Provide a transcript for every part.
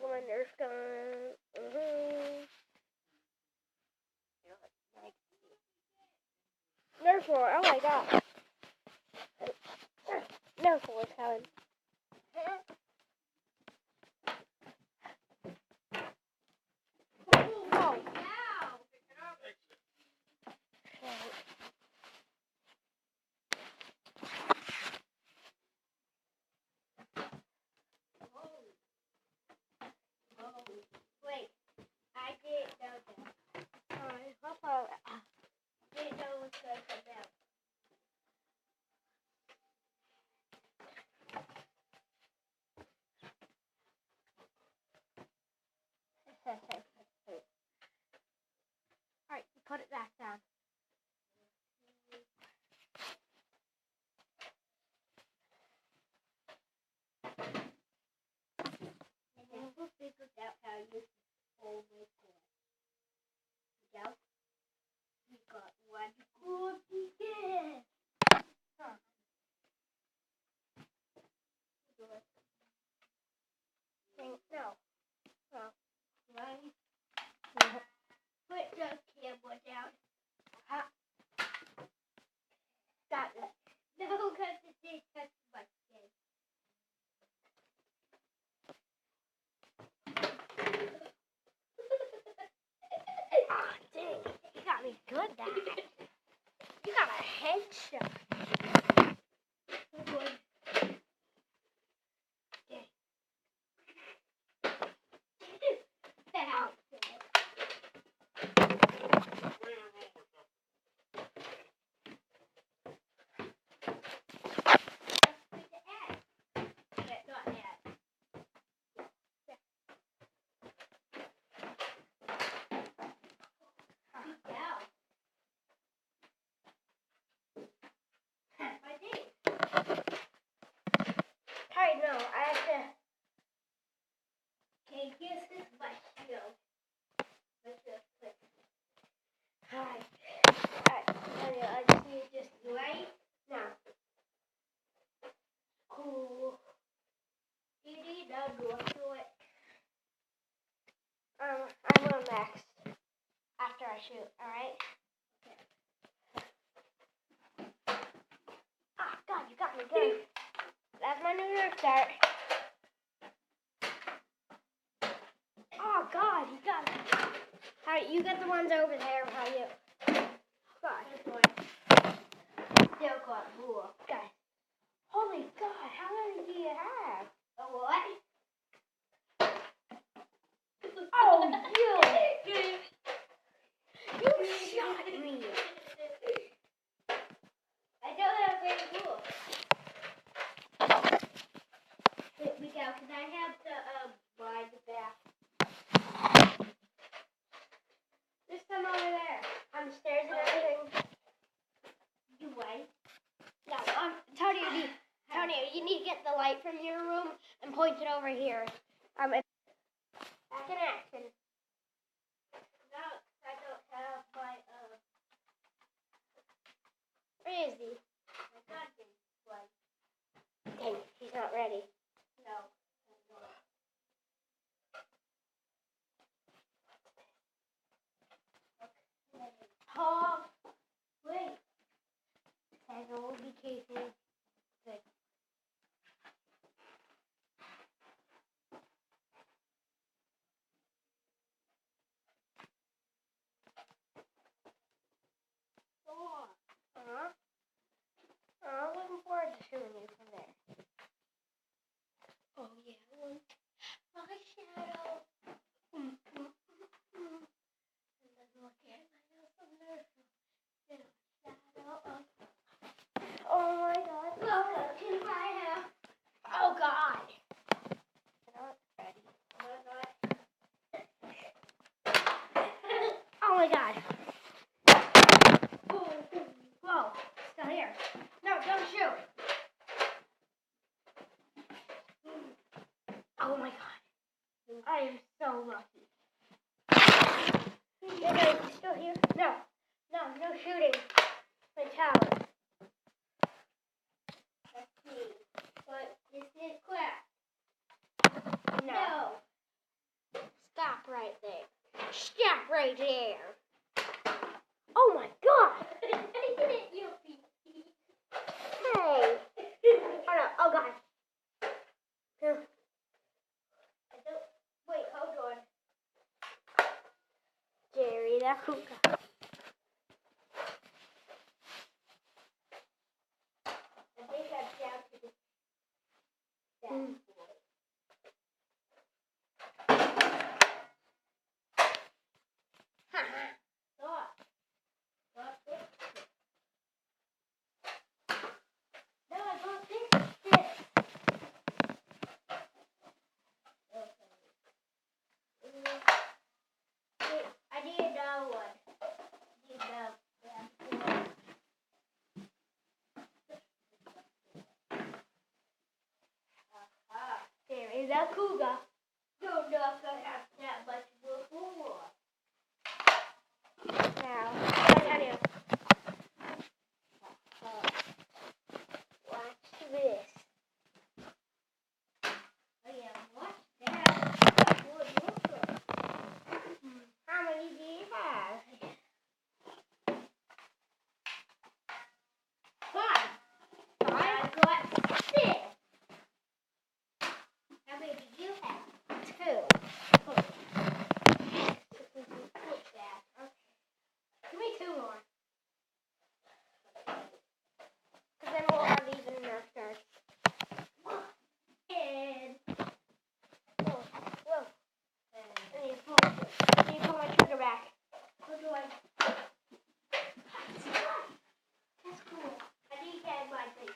my Nerf gun. Nerf war, oh my god. Nerf war is coming. Whoa. Wait, I didn't know that. Alright, how far? Didn't know it was going to come out. Alright, put it back down. And then we'll figure out how you hold my cord. Yeah. We got one good begin. No. Right? No. Put the camera down. Got it. No, because it did touch my skin. Ah, dang. You got me good, Dad. You got a headshot. Alright, no, I have to. Okay, here's this my shield. Alright. Alright, I just need just Right? now. Cool. You need a door to it. I will next. After I shoot, alright? Ah, God, you got me good. That's my new Nerf dart. Oh, God, you got me. Alright, you get the ones over there. How you? God. Still got more. Guys. Holy God, how many do you have? A what? Oh, you! You shot me. I don't have very cool. Wait, Miguel, can I have the blind back? There's some over there. On the stairs and everything. You wait. No, Tony, you need to get the light from your room and point it over here. Back in action. No, I don't have my Where is he? my gun one. Dang, he's not ready. No. Oh, wait. Says will be careful. Good. I'm looking forward to shooting you from there. Oh yeah, my shadow. And then look at myself from there. Shadow. Oh my God! Welcome to my house. Oh God! Not ready. Oh my God! Whoa! Still here. No, don't shoot. Oh my God! I am so lucky. No, he's still here. No, no shooting. My tower. Let's see. But this is crap. No. No. that right there. Oh my god. Hey. Hold on. Oh god. Here. Wait, hold on. Jerry the Cougar. I think I'm down to the Mm. Stop. Stop this. No, I got this. Wait, I need another one. Need another. There is a cougar. You're not gonna have that much before. Now, I'll tell you. Watch this. Oh yeah, watch that. How many do you have? 5. I got 6. How many do you have? 2. Put that. Give me 2 more. Because then we'll have even Nerf darts. And Whoa. I need to pull my trigger back. what do I? That's cool. I need to get my thing.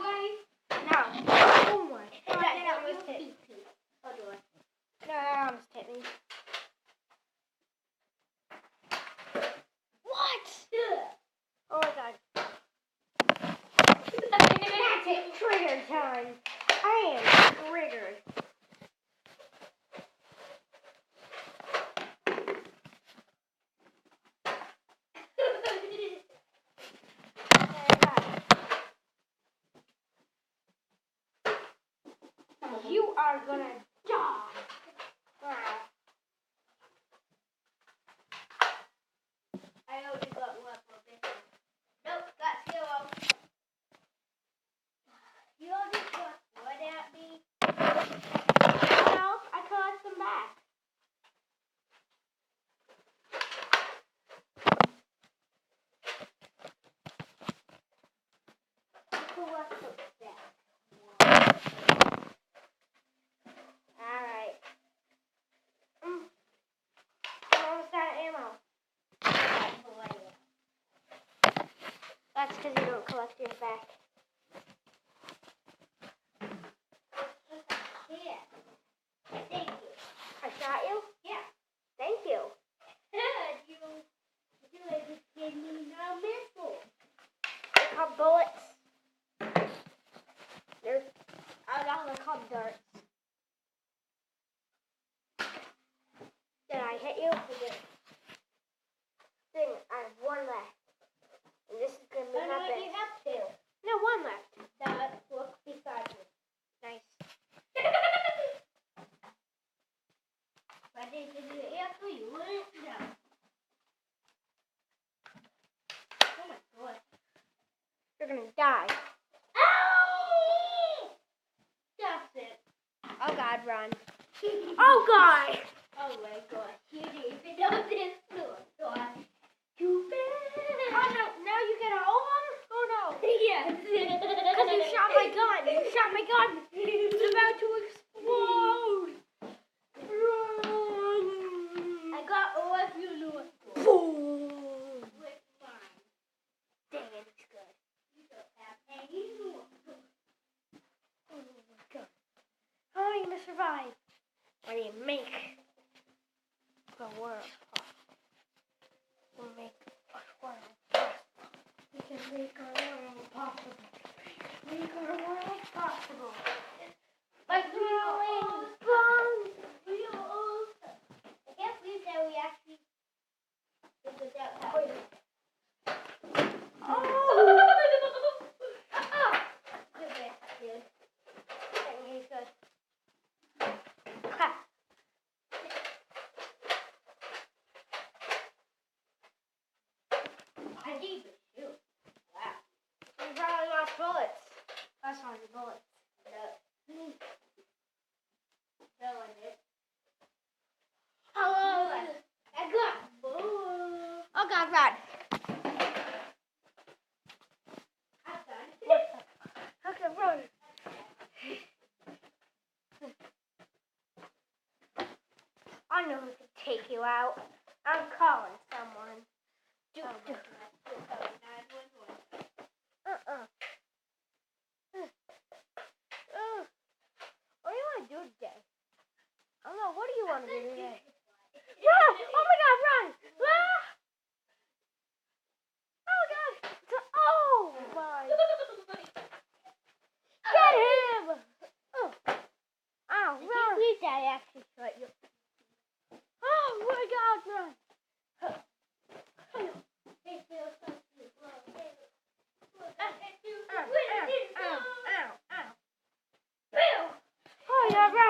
Wait. No. Oh my god, that almost hit. Hold on. No, that almost hit me. What? Oh my god. That's it. Trigger time. I am triggered. You are gonna die. Wow. I only got one for this one. Nope, got 0. You only got one at me. Well, I collect them back. Collect them back. Alright. I'm almost out of ammo. That's because you don't collect yours back. Here. Thank you. I shot you? Yeah. Thank you. You just gave me no missile. They're called bullets. They're called darts. Did I hit you? Thing, I have 1 left. And this is going to be Oh, my no, best. you have 2. No, 1 left. Look beside you. Nice. But they did it after you wouldn't know. Oh my god. You're going to die. Ow! That's it. Oh, God, run. Oh, God. Oh my god. You didn't even know this floor. Too bad. Oh, no. Now you get all of them? Oh, no. Yes. Because you shot my gun. You shot my gun. It's about to explode. Run. I got all of you new Boom. with mine. Dang it, it's good. You don't have any new. Oh, my God. How are you going to survive? What do you make the world possible? We'll make our world possible. We can make our world possible. Make our world possible. By throwing bombs. We are awesome. I can't believe that we actually figured out how to. Oh! Good bit, dude. He's good. Ha! Hello. Oh God, run. Okay, run. I know who can take you out. I'm calling someone. What do you want to do today? I don't know. What do you want to do today? Run! Oh my God, run! Ah! Oh God! Oh my! Get him! Oh! Ow! Run! Daddy actually shot you. Oh my God! Run! Ow! Ow! Ow! Ow! Oh yeah! Run!